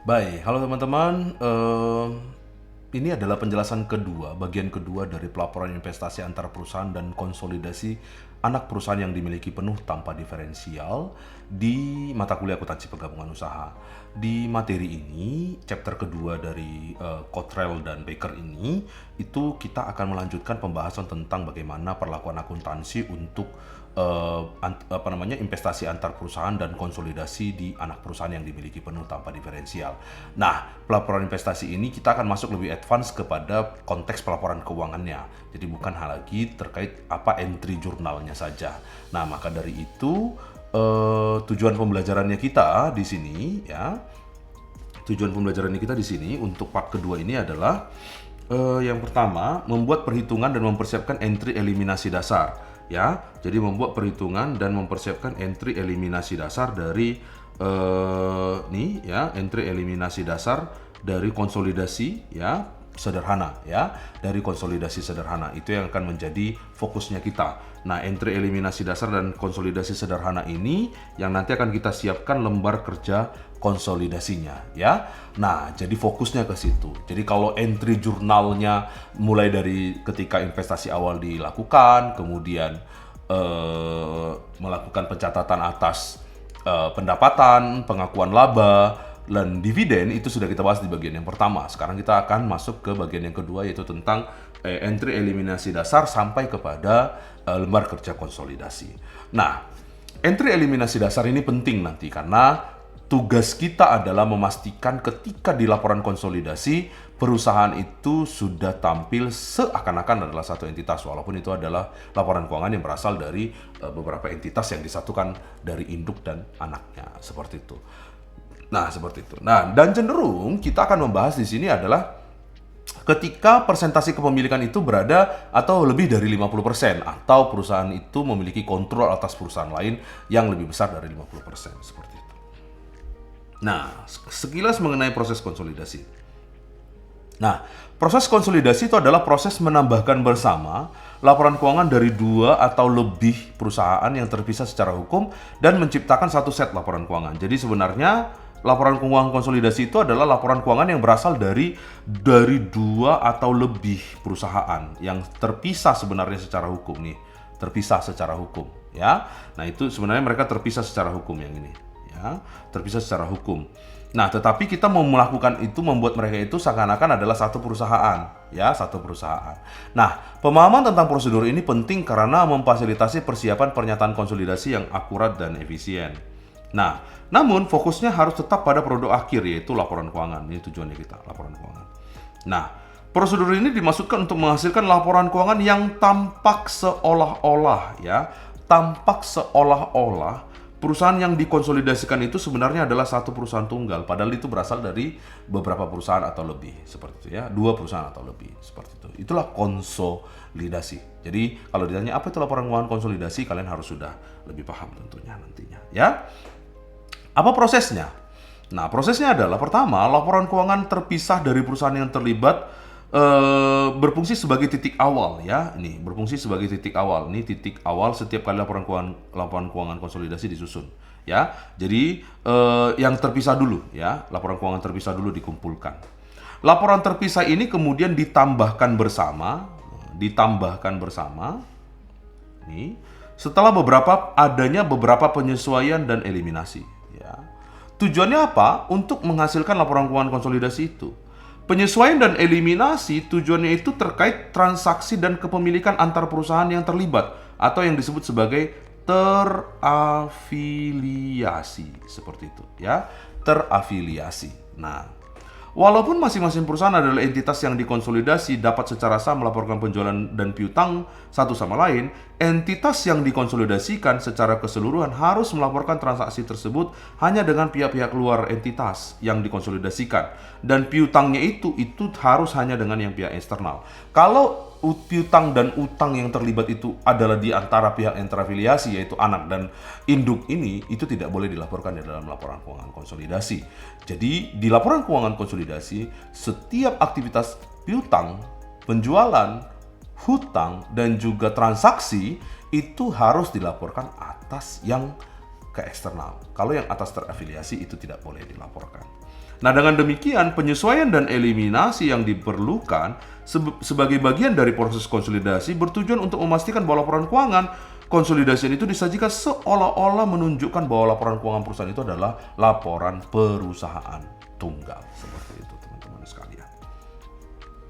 Baik, halo teman-teman. Ini adalah penjelasan kedua, bagian kedua dari pelaporan investasi antar perusahaan dan konsolidasi anak perusahaan yang dimiliki penuh tanpa diferensial di mata kuliah akuntansi penggabungan usaha. Di materi ini, chapter kedua dari Cottrell dan Baker ini, itu kita akan melanjutkan pembahasan tentang bagaimana perlakuan akuntansi untuk investasi antar perusahaan dan konsolidasi di anak perusahaan yang dimiliki penuh tanpa diferensial. Nah, pelaporan investasi ini kita akan masuk lebih advance kepada konteks pelaporan keuangannya. Jadi bukan hal lagi terkait apa entry jurnalnya saja. Nah, maka dari itu tujuan pembelajarannya kita di sini ya. Tujuan pembelajarannya kita di sini untuk part kedua ini adalah yang pertama, membuat perhitungan dan mempersiapkan entry eliminasi dasar. Ya, jadi membuat perhitungan dan mempersiapkan entry eliminasi dasar dari entry eliminasi dasar dari konsolidasi ya sederhana ya, dari konsolidasi sederhana itu yang akan menjadi fokusnya kita. Nah, entry eliminasi dasar dan konsolidasi sederhana ini yang nanti akan kita siapkan lembar kerja konsolidasinya ya. Nah, jadi fokusnya ke situ. Jadi kalau entry jurnalnya mulai dari ketika investasi awal dilakukan, kemudian melakukan pencatatan atas pendapatan, pengakuan laba, dan dividen itu sudah kita bahas di bagian yang pertama. Sekarang kita akan masuk ke bagian yang kedua, yaitu tentang entry eliminasi dasar sampai kepada lembar kerja konsolidasi. Nah, entry eliminasi dasar ini penting nanti karena tugas kita adalah memastikan ketika di laporan konsolidasi perusahaan itu sudah tampil seakan-akan adalah satu entitas, walaupun itu adalah laporan keuangan yang berasal dari beberapa entitas yang disatukan dari induk dan anaknya, seperti itu. Nah, seperti itu. Nah, dan cenderung kita akan membahas di sini adalah ketika persentase kepemilikan itu berada atau lebih dari 50% atau perusahaan itu memiliki kontrol atas perusahaan lain yang lebih besar dari 50%, seperti itu. Nah, sekilas mengenai proses konsolidasi. Nah, proses konsolidasi itu adalah proses menambahkan bersama laporan keuangan dari dua atau lebih perusahaan yang terpisah secara hukum dan menciptakan satu set laporan keuangan. Jadi sebenarnya laporan keuangan konsolidasi itu adalah laporan keuangan yang berasal dari dua atau lebih perusahaan yang terpisah sebenarnya secara hukum nih, terpisah secara hukum ya. Nah, itu sebenarnya mereka terpisah secara hukum yang ini. Ya, terpisah secara hukum. Nah, tetapi kita mau melakukan itu, membuat mereka itu seakan-akan adalah satu perusahaan, ya, satu perusahaan. Nah, pemahaman tentang prosedur ini penting karena memfasilitasi persiapan pernyataan konsolidasi yang akurat dan efisien. Nah, namun fokusnya harus tetap pada produk akhir, yaitu laporan keuangan. Ini tujuannya kita, laporan keuangan. Nah, prosedur ini dimaksudkan untuk menghasilkan laporan keuangan yang tampak seolah-olah, ya, tampak seolah-olah perusahaan yang dikonsolidasikan itu sebenarnya adalah satu perusahaan tunggal, padahal itu berasal dari beberapa perusahaan atau lebih, seperti itu ya, dua perusahaan atau lebih, seperti itu. Itulah konsolidasi. Jadi kalau ditanya apa itu laporan keuangan konsolidasi, kalian harus sudah lebih paham tentunya nantinya, ya. Apa prosesnya? Nah, prosesnya adalah pertama, laporan keuangan terpisah dari perusahaan yang terlibat berfungsi sebagai titik awal ya. Ini berfungsi sebagai titik awal. Ini titik awal setiap kali laporan keuangan konsolidasi disusun ya. Jadi yang terpisah dulu ya, laporan keuangan terpisah dulu dikumpulkan. Laporan terpisah ini kemudian ditambahkan bersama nih setelah adanya beberapa penyesuaian dan eliminasi ya. Tujuannya apa? Untuk menghasilkan laporan keuangan konsolidasi itu. Penyesuaian dan eliminasi tujuannya itu terkait transaksi dan kepemilikan antar perusahaan yang terlibat atau yang disebut sebagai terafiliasi, seperti itu ya, terafiliasi. Nah, walaupun masing-masing perusahaan adalah entitas yang dikonsolidasi dapat secara sah melaporkan penjualan dan piutang satu sama lain, entitas yang dikonsolidasikan secara keseluruhan harus melaporkan transaksi tersebut hanya dengan pihak-pihak luar entitas yang dikonsolidasikan, dan piutangnya itu harus hanya dengan yang pihak eksternal. Kalau piutang dan utang yang terlibat itu adalah di antara pihak yang terafiliasi, yaitu anak dan induk ini, itu tidak boleh dilaporkan di dalam laporan keuangan konsolidasi. Jadi di laporan keuangan konsolidasi, setiap aktivitas piutang, penjualan, hutang, dan juga transaksi itu harus dilaporkan atas yang ke eksternal. Kalau yang atas terafiliasi itu tidak boleh dilaporkan. Nah, dengan demikian penyesuaian dan eliminasi yang diperlukan sebagai bagian dari proses konsolidasi bertujuan untuk memastikan bahwa laporan keuangan konsolidasi itu disajikan seolah-olah menunjukkan bahwa laporan keuangan perusahaan itu adalah laporan perusahaan tunggal. Seperti itu, teman-teman sekalian.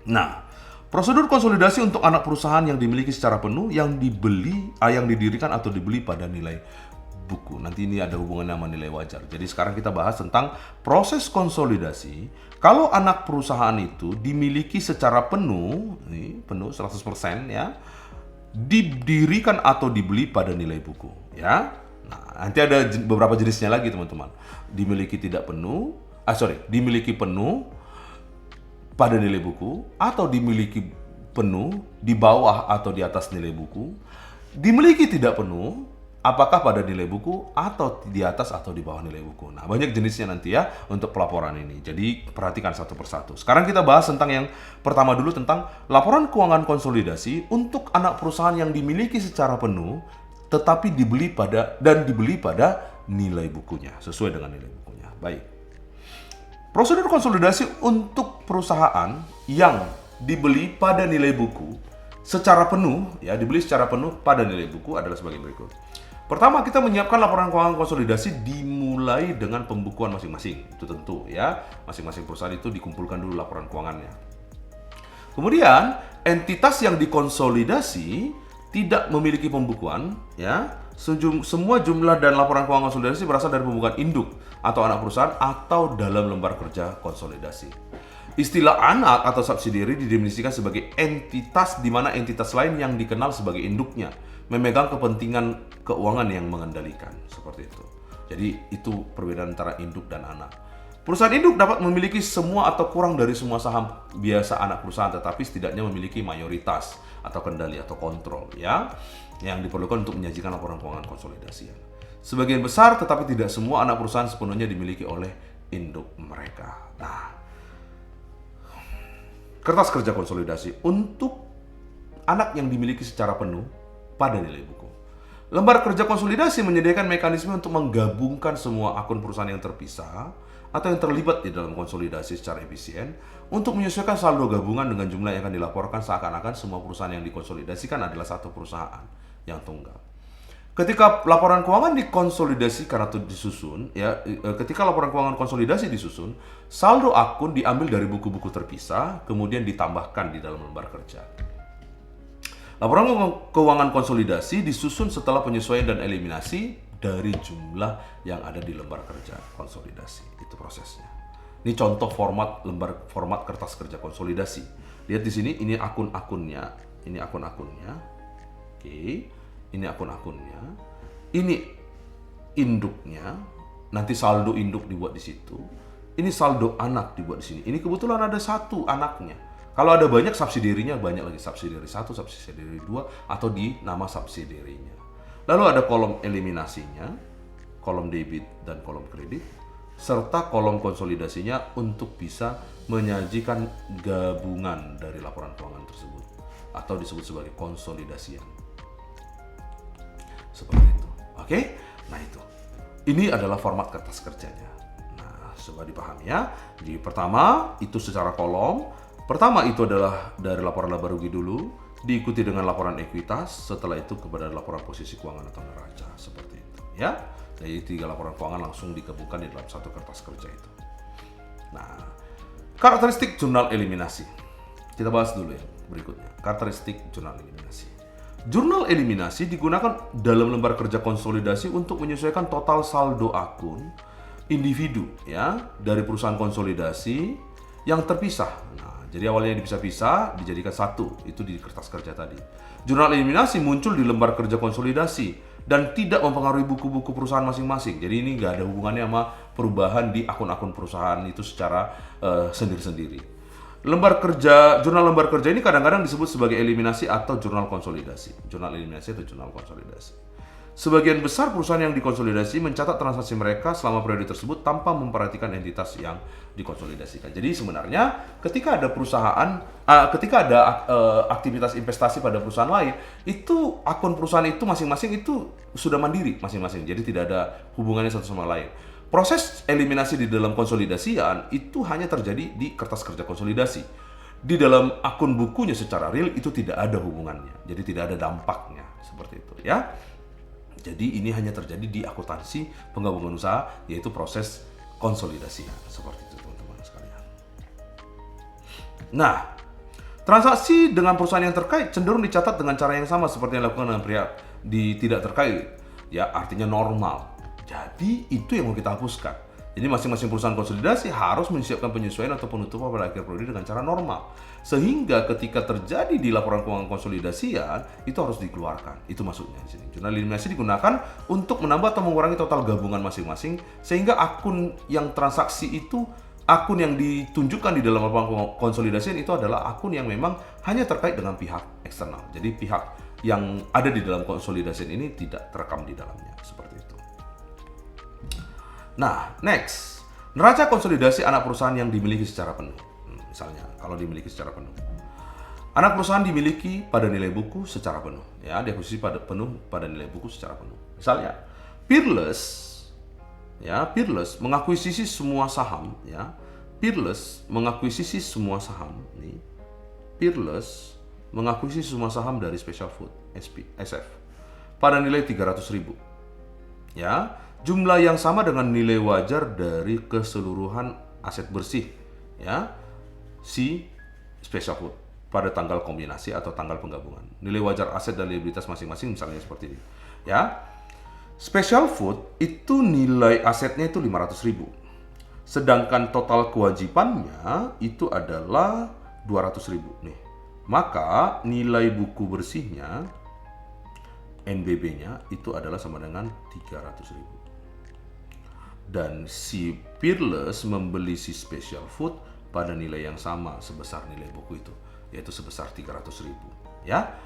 Nah, prosedur konsolidasi untuk anak perusahaan yang dimiliki secara penuh yang didirikan atau dibeli pada nilai buku. Nanti ini ada hubungannya sama nilai wajar. Jadi sekarang kita bahas tentang proses konsolidasi. Kalau anak perusahaan itu dimiliki secara penuh, penuh 100% ya, didirikan atau dibeli pada nilai buku, ya. Nah, nanti ada beberapa jenisnya lagi, teman-teman. Dimiliki dimiliki penuh pada nilai buku, atau dimiliki penuh di bawah atau di atas nilai buku, dimiliki tidak penuh apakah pada nilai buku atau di atas atau di bawah nilai buku. Nah, banyak jenisnya nanti ya untuk pelaporan ini. Jadi perhatikan satu persatu. Sekarang kita bahas tentang yang pertama dulu, tentang laporan keuangan konsolidasi untuk anak perusahaan yang dimiliki secara penuh tetapi dibeli pada nilai bukunya, sesuai dengan nilai bukunya. Baik. Prosedur konsolidasi untuk perusahaan yang dibeli pada nilai buku secara penuh, ya, dibeli secara penuh pada nilai buku adalah sebagai berikut. Pertama, kita menyiapkan laporan keuangan konsolidasi dimulai dengan pembukuan masing-masing. Itu tentu ya, masing-masing perusahaan itu dikumpulkan dulu laporan keuangannya. Kemudian, entitas yang dikonsolidasi tidak memiliki pembukuan, ya. Semua jumlah dan laporan keuangan konsolidasi berasal dari pembukuan induk atau anak perusahaan atau dalam lembar kerja konsolidasi. Istilah anak atau subsidiary didefinisikan sebagai entitas di mana entitas lain yang dikenal sebagai induknya memegang kepentingan keuangan yang mengendalikan, seperti itu. Jadi itu perbedaan antara induk dan anak. Perusahaan induk dapat memiliki semua atau kurang dari semua saham biasa anak perusahaan, tetapi setidaknya memiliki mayoritas atau kendali atau kontrol, ya, yang diperlukan untuk menyajikan laporan keuangan konsolidasi. Sebagian besar tetapi tidak semua anak perusahaan sepenuhnya dimiliki oleh induk mereka. Nah, kertas kerja konsolidasi untuk anak yang dimiliki secara penuh pada nilai buku. Lembar kerja konsolidasi menyediakan mekanisme untuk menggabungkan semua akun perusahaan yang terpisah atau yang terlibat di dalam konsolidasi secara efisien untuk menyesuaikan saldo gabungan dengan jumlah yang akan dilaporkan, seakan-akan semua perusahaan yang dikonsolidasikan adalah satu perusahaan yang tunggal. Ketika laporan keuangan dikonsolidasikan atau disusun, ya, ketika laporan keuangan konsolidasi disusun, saldo akun diambil dari buku-buku terpisah, kemudian ditambahkan di dalam lembar kerja. Laporan keuangan konsolidasi disusun setelah penyesuaian dan eliminasi dari jumlah yang ada di lembar kerja konsolidasi. Itu prosesnya. Ini contoh format kertas kerja konsolidasi. Lihat di sini, ini akun-akunnya, ini akun-akunnya. Oke. Ini akun-akunnya, ini induknya, nanti saldo induk dibuat di situ, ini saldo anak dibuat di sini. Ini kebetulan ada satu anaknya. Kalau ada banyak subsidiary-nya, banyak lagi, subsidiary 1, subsidiary 2, atau di nama subsidiary-nya. Lalu ada kolom eliminasinya, kolom debit dan kolom kredit, serta kolom konsolidasinya untuk bisa menyajikan gabungan dari laporan keuangan tersebut, atau disebut sebagai konsolidasian. Seperti itu. Oke? Nah, itu. Ini adalah format kertas kerjanya. Nah, coba dipahami ya. Jadi pertama, itu secara kolom. Pertama itu adalah dari laporan laba rugi dulu, diikuti dengan laporan ekuitas, setelah itu kepada laporan posisi keuangan atau neraca. Seperti itu. Ya. Jadi 3 laporan keuangan langsung digabungkan di dalam satu kertas kerja itu. Nah, karakteristik jurnal eliminasi. Kita bahas dulu ya berikutnya. Karakteristik jurnal eliminasi. Jurnal eliminasi digunakan dalam lembar kerja konsolidasi untuk menyesuaikan total saldo akun individu, ya, dari perusahaan konsolidasi yang terpisah. Nah, jadi awalnya dipisah-pisah dijadikan satu, itu di kertas kerja tadi. Jurnal eliminasi muncul di lembar kerja konsolidasi dan tidak mempengaruhi buku-buku perusahaan masing-masing. Jadi ini nggak ada hubungannya sama perubahan di akun-akun perusahaan itu secara sendiri-sendiri. Jurnal lembar kerja ini kadang-kadang disebut sebagai eliminasi atau jurnal konsolidasi. Jurnal eliminasi atau jurnal konsolidasi. Sebagian besar perusahaan yang dikonsolidasi mencatat transaksi mereka selama periode tersebut tanpa memperhatikan entitas yang dikonsolidasikan. Jadi sebenarnya ketika ada aktivitas investasi pada perusahaan lain, itu akun perusahaan itu masing-masing itu sudah mandiri masing-masing. Jadi tidak ada hubungannya satu sama lain. Proses eliminasi di dalam konsolidasian itu hanya terjadi di kertas kerja konsolidasi. Di dalam akun bukunya secara real itu tidak ada hubungannya. Jadi tidak ada dampaknya seperti itu ya. Jadi ini hanya terjadi di akuntansi penggabungan usaha, yaitu proses konsolidasian seperti itu teman-teman sekalian. Nah, transaksi dengan perusahaan yang terkait cenderung dicatat dengan cara yang sama seperti yang dilakukan dengan pihak di tidak terkait, ya artinya normal. Jadi itu yang mau kita hapuskan. Jadi masing-masing perusahaan konsolidasi harus menyiapkan penyesuaian atau penutupan pada akhir periode dengan cara normal. Sehingga ketika terjadi di laporan keuangan konsolidasian, itu harus dikeluarkan. Itu maksudnya di sini. Jurnal eliminasi digunakan untuk menambah atau mengurangi total gabungan masing-masing, sehingga akun yang transaksi itu, akun yang ditunjukkan di dalam laporan konsolidasian itu adalah akun yang memang hanya terkait dengan pihak eksternal. Jadi pihak yang ada di dalam konsolidasian ini tidak terekam di dalamnya. Seperti itu. Nah, next, neraca konsolidasi anak perusahaan yang dimiliki secara penuh. Misalnya, kalau dimiliki secara penuh, anak perusahaan dimiliki pada nilai buku secara penuh, ya, diakuisisi pada nilai buku secara penuh. Misalnya, Peerless, ya, Peerless mengakuisisi semua saham, ya, Peerless mengakuisisi semua saham, nih, Peerless mengakuisisi semua saham dari Special Food, SF, pada nilai 300.000, ya. Jumlah yang sama dengan nilai wajar dari keseluruhan aset bersih, ya, si Special Food pada tanggal kombinasi atau tanggal penggabungan. Nilai wajar aset dan liabilitas masing-masing misalnya seperti ini, ya. Special Food itu nilai asetnya itu 500.000. Sedangkan total kewajibannya itu adalah 200.000 nih. Maka nilai buku bersihnya NBB-nya itu adalah sama dengan 300.000. Dan si Peerless membeli si Special Food pada nilai yang sama sebesar nilai buku itu, yaitu sebesar 300.000, ya.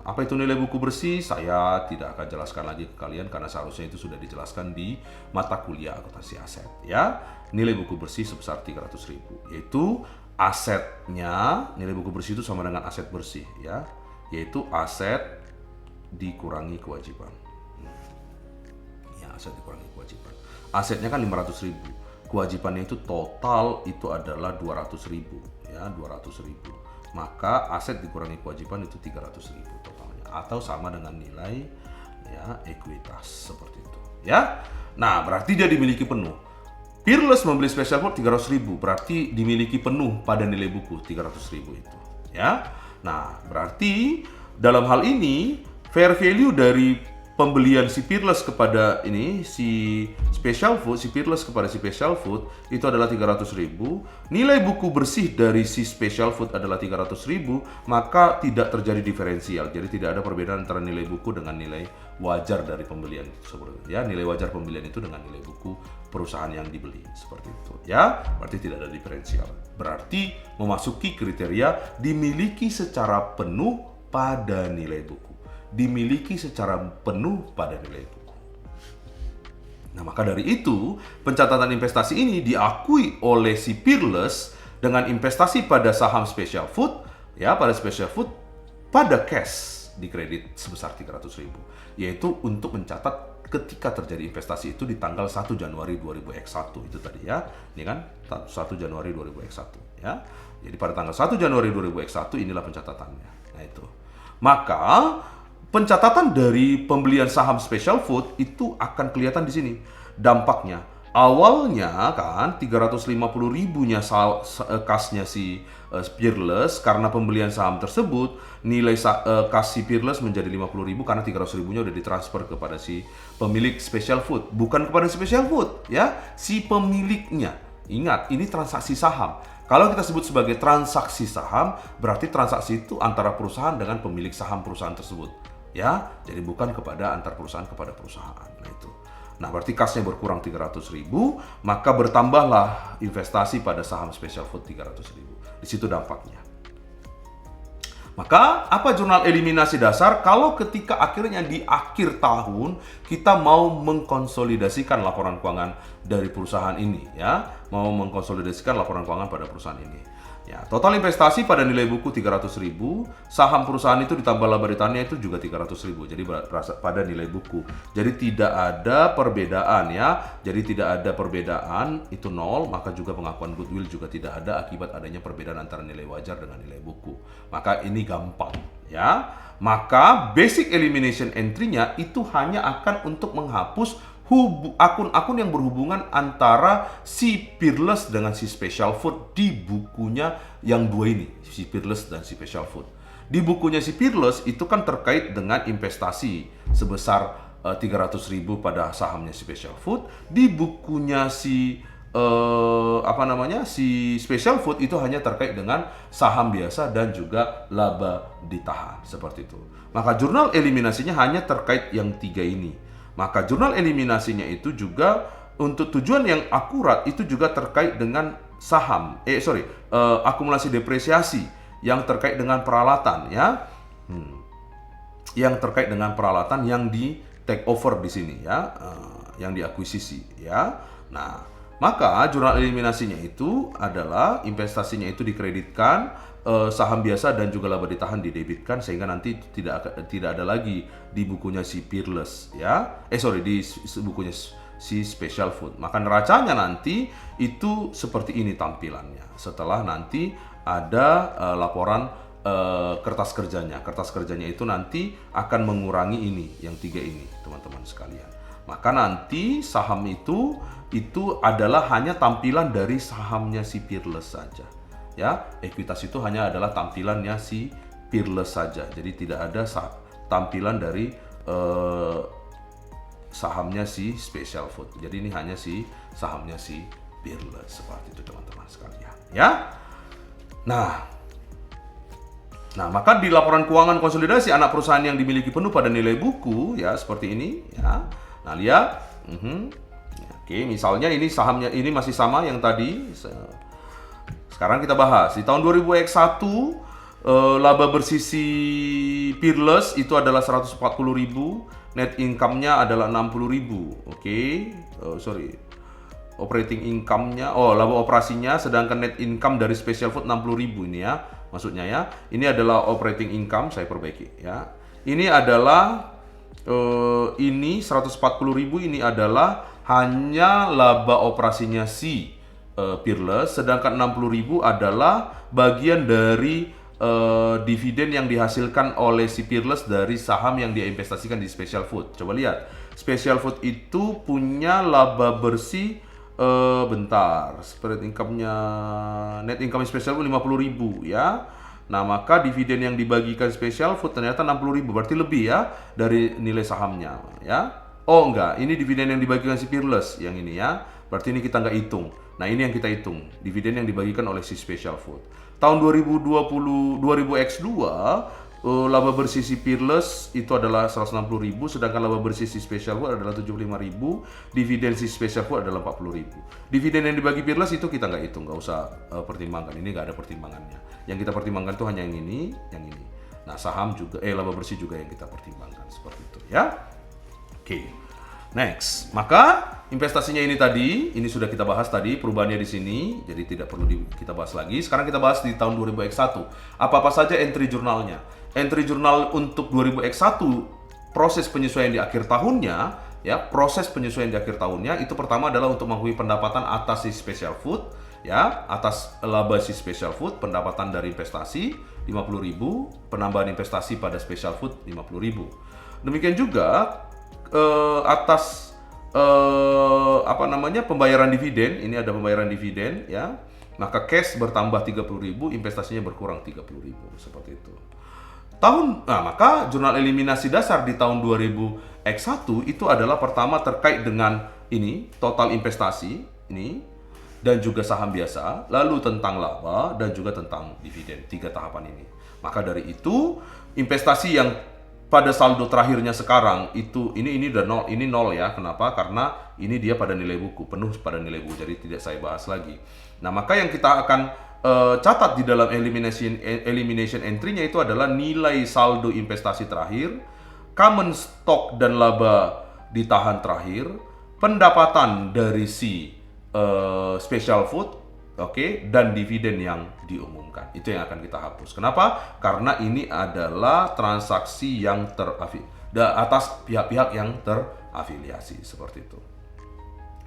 Apa itu nilai buku bersih? Saya tidak akan jelaskan lagi ke kalian karena seharusnya itu sudah dijelaskan di mata kuliah akuntansi aset, ya. Nilai buku bersih sebesar 300.000, yaitu asetnya, nilai buku bersih itu sama dengan aset bersih, ya, yaitu aset dikurangi kewajiban. Ya, aset dikurangi kewajiban. Asetnya kan 500.000, kewajibannya itu total itu adalah 200.000, ya, 200.000. Maka aset dikurangi kewajiban itu 300.000 totalnya, atau sama dengan nilai, ya, ekuitas seperti itu, ya. Nah, berarti dia dimiliki penuh. Peerless membeli Special Food 300.000, berarti dimiliki penuh pada nilai buku 300.000 itu, ya. Nah, berarti dalam hal ini fair value dari pembelian si Peerless kepada ini si Special Food, si Peerless kepada si Special Food itu adalah 300.000. Nilai buku bersih dari si Special Food adalah 300.000, maka tidak terjadi diferensial. Jadi tidak ada perbedaan antara nilai buku dengan nilai wajar dari pembelian itu. Ya, nilai wajar pembelian itu dengan nilai buku perusahaan yang dibeli seperti itu. Ya, berarti tidak ada diferensial. Berarti memasuki kriteria dimiliki secara penuh pada nilai buku. Dimiliki secara penuh pada nilai buku. Nah, maka dari itu, pencatatan investasi ini diakui oleh si Peerless dengan investasi pada saham Special Food, ya, pada Special Food pada cash di kredit sebesar 300.000, yaitu untuk mencatat ketika terjadi investasi itu di tanggal 1 Januari 2001 itu tadi, ya. Ini kan 1 Januari 2001, ya. Jadi pada tanggal 1 Januari 2001 inilah pencatatannya. Nah, itu. Maka pencatatan dari pembelian saham Special Food itu akan kelihatan di sini dampaknya. Awalnya kan 350.000-nya kasnya si Peerless, karena pembelian saham tersebut nilai kas si Peerless menjadi 50.000 karena 300.000-nya udah ditransfer kepada si pemilik Special Food, bukan kepada Special Food, ya, si pemiliknya. Ingat, ini transaksi saham. Kalau kita sebut sebagai transaksi saham, berarti transaksi itu antara perusahaan dengan pemilik saham perusahaan tersebut, ya. Jadi bukan kepada antar perusahaan kepada perusahaan. Nah, itu. Nah, berarti kasnya berkurang 300.000, maka bertambahlah investasi pada saham Special Food 300.000. Di situ dampaknya. Maka apa jurnal eliminasi dasar kalau ketika akhirnya di akhir tahun kita mau mengkonsolidasikan laporan keuangan dari perusahaan ini, ya, mau mengkonsolidasikan laporan keuangan pada perusahaan ini. Ya, total investasi pada nilai buku 300.000, saham perusahaan itu ditambah laba ditahannya itu juga 300.000. Jadi pada nilai buku. Jadi tidak ada perbedaan ya. Jadi tidak ada perbedaan itu nol, maka juga pengakuan goodwill juga tidak ada akibat adanya perbedaan antara nilai wajar dengan nilai buku. Maka ini gampang ya. Maka basic elimination entry-nya itu hanya akan untuk menghapus akun-akun yang berhubungan antara si Peerless dengan si Special Food di bukunya yang dua ini, si Peerless dan si Special Food. Di bukunya si Peerless itu kan terkait dengan investasi sebesar 300.000 pada sahamnya si Special Food. Di bukunya si si Special Food itu hanya terkait dengan saham biasa dan juga laba ditahan seperti itu. Maka jurnal eliminasinya hanya terkait yang tiga ini. Maka jurnal eliminasinya itu juga untuk tujuan yang akurat itu juga terkait dengan akumulasi depresiasi yang terkait dengan peralatan ya. Yang terkait dengan peralatan yang di take over di sini ya, yang diakuisisi ya. Nah, maka jurnal eliminasinya itu adalah investasinya itu dikreditkan, saham biasa dan juga laba ditahan didebitkan sehingga nanti tidak ada lagi di bukunya si Peerless ya. Di bukunya si Special Food. Maka neracanya nanti itu seperti ini tampilannya. Setelah nanti ada laporan kertas kerjanya. Kertas kerjanya itu nanti akan mengurangi ini, yang tiga ini, teman-teman sekalian. Maka nanti saham itu adalah hanya tampilan dari sahamnya si Peerless saja. Ya, ekuitas itu hanya adalah tampilannya si Peerless saja. Jadi tidak ada tampilan dari sahamnya si Special Food. Jadi ini hanya si sahamnya si Peerless seperti itu teman-teman sekalian. Ya. Nah, maka di laporan keuangan konsolidasi anak perusahaan yang dimiliki penuh pada nilai buku ya seperti ini ya. Nah, lihat. Oke, misalnya ini sahamnya ini masih sama yang tadi. Sekarang kita bahas di tahun 2001 laba bersih si Peerless itu adalah 140.000, net income-nya adalah 60.000. Oke. Operating income-nya, laba operasinya, sedangkan net income dari Special Food 60.000 ini ya. Maksudnya ya, ini adalah operating income, saya perbaiki ya. Ini adalah ini 140.000 ini adalah hanya laba operasinya si Peerless, sedangkan 60.000 adalah bagian dari dividen yang dihasilkan oleh si Peerless dari saham yang dia investasikan di Special Food. Coba lihat, Special Food itu punya laba bersih spread income-nya, net income Special Food 50.000 ya. Nah, maka dividen yang dibagikan Special Food ternyata 60.000, berarti lebih ya dari nilai sahamnya ya. Oh enggak, ini dividen yang dibagikan si Peerless yang ini ya. Berarti ini kita nggak hitung. Nah, ini yang kita hitung, dividen yang dibagikan oleh si Special Food. Tahun 2020 2000X2 laba bersih si Peerless itu adalah 160.000, sedangkan laba bersih si Special Food adalah 75.000, dividen si Special Food adalah 40.000. Dividen yang dibagi Peerless itu kita nggak hitung, nggak usah pertimbangkan. Ini nggak ada pertimbangannya. Yang kita pertimbangkan itu hanya yang ini, yang ini. Nah, saham juga, laba bersih juga yang kita pertimbangkan seperti itu ya. Oke. Next, maka investasinya ini tadi, ini sudah kita bahas tadi, perubahannya di sini, jadi tidak perlu kita bahas lagi. Sekarang kita bahas di tahun 2000X1. Apa-apa saja entry jurnalnya? Entry jurnal untuk 2000X1, proses penyesuaian di akhir tahunnya, ya, proses penyesuaian di akhir tahunnya itu pertama adalah untuk mengakui pendapatan atas si Special Food, ya, atas laba si Special Food, pendapatan dari investasi 50.000, penambahan investasi pada Special Food 50.000. Demikian juga atas pembayaran dividen, ini ada pembayaran dividen ya, maka cash bertambah 30.000, investasinya berkurang 30.000 seperti itu. Maka jurnal eliminasi dasar di tahun 2000X1 itu adalah pertama terkait dengan ini total investasi ini dan juga saham biasa, lalu tentang laba dan juga tentang dividen, 3 tahapan ini. Maka dari itu investasi yang pada saldo terakhirnya sekarang itu ini udah nol, ini nol ya. Kenapa? Karena ini dia pada nilai buku, penuh pada nilai buku, jadi tidak saya bahas lagi. Nah, maka yang kita akan catat di dalam elimination entry-nya itu adalah nilai saldo investasi terakhir, common stock dan laba ditahan terakhir, pendapatan dari si Special Food oke, dan dividen yang diumumkan. Itu yang akan kita hapus. Kenapa? Karena ini adalah transaksi yang atas pihak-pihak yang terafiliasi seperti itu.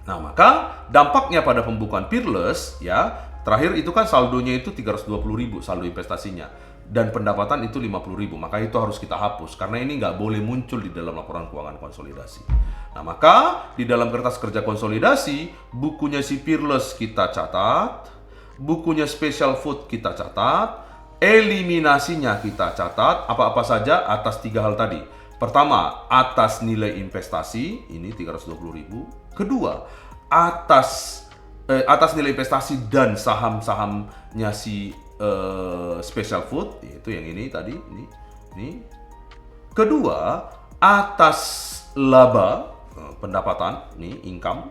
Nah, maka dampaknya pada pembukuan peerless ya, terakhir itu kan saldonya itu 320.000 saldo investasinya dan pendapatan itu 50.000. Maka itu harus kita hapus karena ini nggak boleh muncul di dalam laporan keuangan konsolidasi. Nah, maka di dalam kertas kerja konsolidasi, bukunya si peerless kita catat, bukunya special food kita catat, eliminasinya kita catat, apa-apa saja atas 3 hal tadi. Pertama, atas nilai investasi, ini 320.000. Kedua, atas nilai investasi dan saham-sahamnya si special food, yaitu yang ini tadi, ini. Kedua, atas laba, pendapatan, ini income.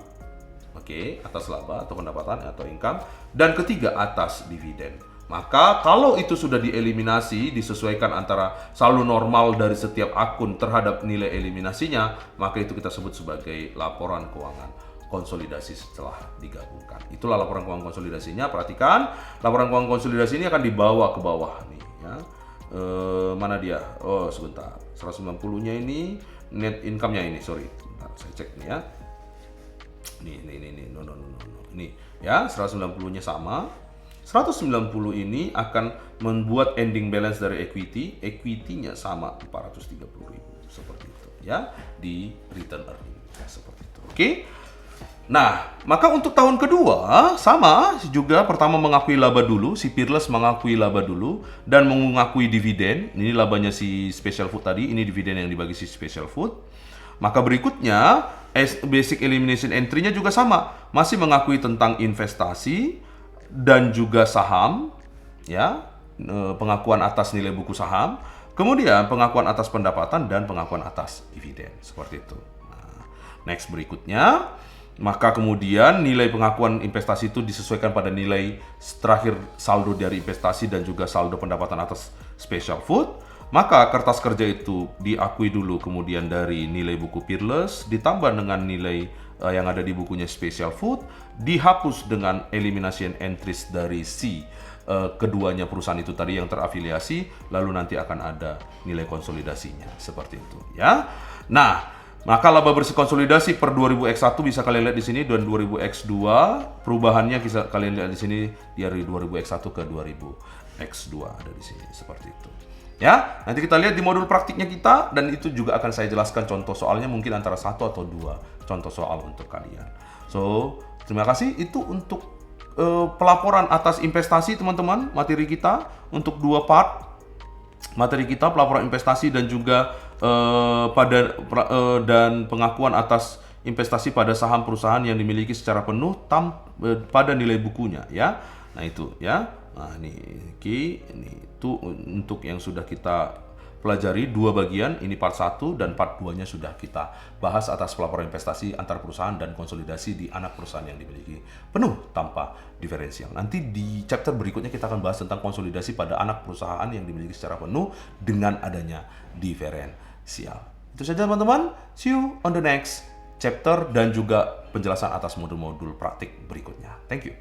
Oke, atas laba atau pendapatan atau income. Dan ketiga, atas dividen. Maka kalau itu sudah dieliminasi, disesuaikan antara saldo normal dari setiap akun terhadap nilai eliminasinya, maka itu kita sebut sebagai laporan keuangan konsolidasi setelah digabungkan. Itulah laporan keuangan konsolidasinya. Perhatikan, laporan keuangan konsolidasi ini akan dibawa ke bawah nih ya. Mana dia? Oh, sebentar. 190-nya ini net income-nya ini, sorry. Bentar, saya cek nih ya. Ini. No. Ini ya, 190-nya sama. 190 ini akan membuat ending balance dari equity-nya sama 430.000 seperti itu ya di return earning seperti itu. Oke. Nah, maka untuk tahun kedua sama juga, pertama mengakui laba dulu, si peerless mengakui laba dulu dan mengakui dividen. Ini labanya si special food tadi, ini dividen yang dibagi si special food. Maka berikutnya basic elimination entry-nya juga sama, masih mengakui tentang investasi dan juga saham ya, pengakuan atas nilai buku saham, kemudian pengakuan atas pendapatan dan pengakuan atas dividen seperti itu. Nah, next berikutnya, maka kemudian nilai pengakuan investasi itu disesuaikan pada nilai terakhir saldo dari investasi dan juga saldo pendapatan atas special food. Maka kertas kerja itu diakui dulu, kemudian dari nilai buku peerless ditambah dengan nilai yang ada di bukunya special food, dihapus dengan elimination entries dari si keduanya perusahaan itu tadi yang terafiliasi, lalu nanti akan ada nilai konsolidasinya seperti itu ya. Nah, maka laba bersih konsolidasi per 2000X1 bisa kalian lihat di sini, dan 2000X2 perubahannya bisa kalian lihat di sini dari 2000X1 ke 2000X2 ada di sini seperti itu. Ya, nanti kita lihat di modul praktiknya kita, dan itu juga akan saya jelaskan contoh soalnya, mungkin antara 1 atau 2 contoh soal untuk kalian. So, terima kasih. Itu untuk pelaporan atas investasi teman-teman, materi kita untuk 2 part. Materi kita pelaporan investasi dan juga dan pengakuan atas investasi pada saham perusahaan yang dimiliki secara penuh pada nilai bukunya ya. Nah, itu ya. Nah, ini itu untuk yang sudah kita pelajari 2 bagian, ini part 1 dan part 2-nya sudah kita bahas atas pelaporan investasi antar perusahaan dan konsolidasi di anak perusahaan yang dimiliki penuh tanpa diferensial. Nanti di chapter berikutnya kita akan bahas tentang konsolidasi pada anak perusahaan yang dimiliki secara penuh dengan adanya diferensial. Itu saja teman-teman, see you on the next chapter dan juga penjelasan atas modul-modul praktik berikutnya. Thank you.